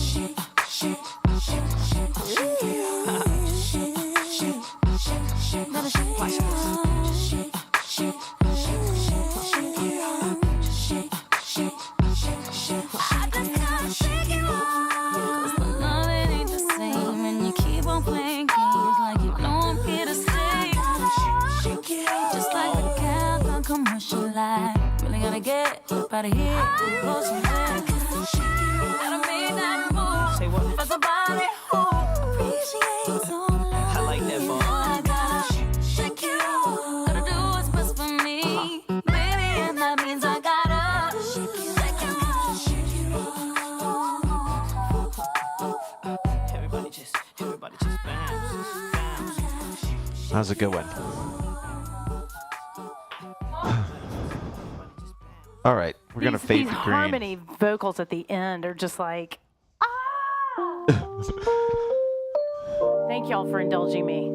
Shake, shake, shake, shake, shake it off. Shake, shake, shake, shake, gotta shake it off. Shake, shake, shake, shake, shake it off. Shake, shake, shake, shake, I just gotta shake it off. Cause the loving ain't the same, and you keep on playing games like you know I'm here to stay. Just like the Calgon commercial light. Really gotta get up out of here and go somewhere. Gotta make that move. Say what? For somebody who appreciates all the love I like that, I ball. gotta shake it off. Gotta do what's best for me, baby, and that means I gotta shake it off. Everybody just bounce. How's it going? All right, we're gonna fade These to green. harmony vocals at the end are just like, ah! Thank y'all for indulging me.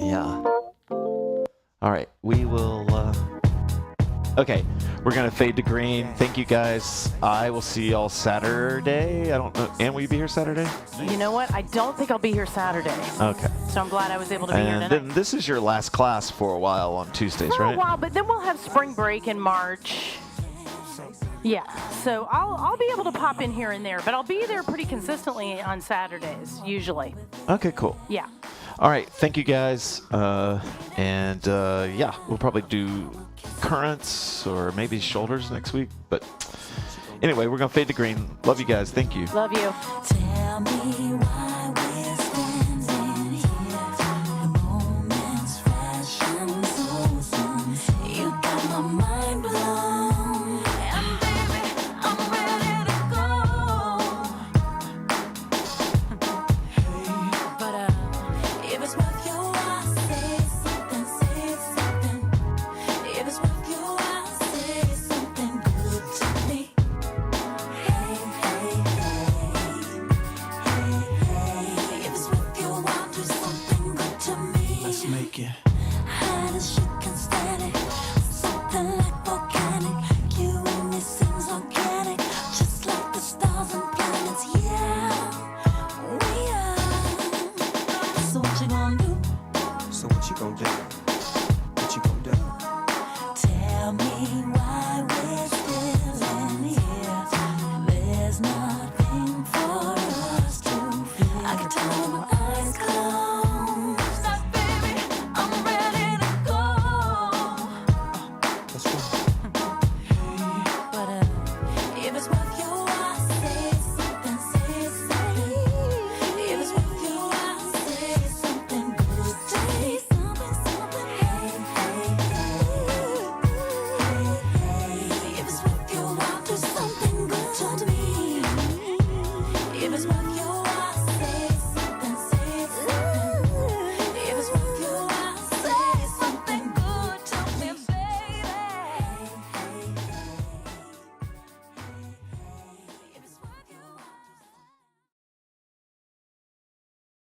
Yeah. All right, we will. Okay, we're gonna fade to green. Thank you guys. I will see y'all Saturday. I don't know. Ann, will you be here Saturday? You know what? I don't think I'll be here Saturday. Okay. So I'm glad I was able to be here And tonight. then this is your last class for a while on Tuesdays, For right? a while, but then we'll have spring break in March. Yeah, so I'll be able to pop in here and there, but I'll be there pretty consistently on Saturdays, usually. Okay, cool. Yeah. All right, thank you guys. Yeah, we'll probably do currents or maybe shoulders next week. But anyway, we're going to fade to green. Love you guys. Thank you. Love you. Tell me why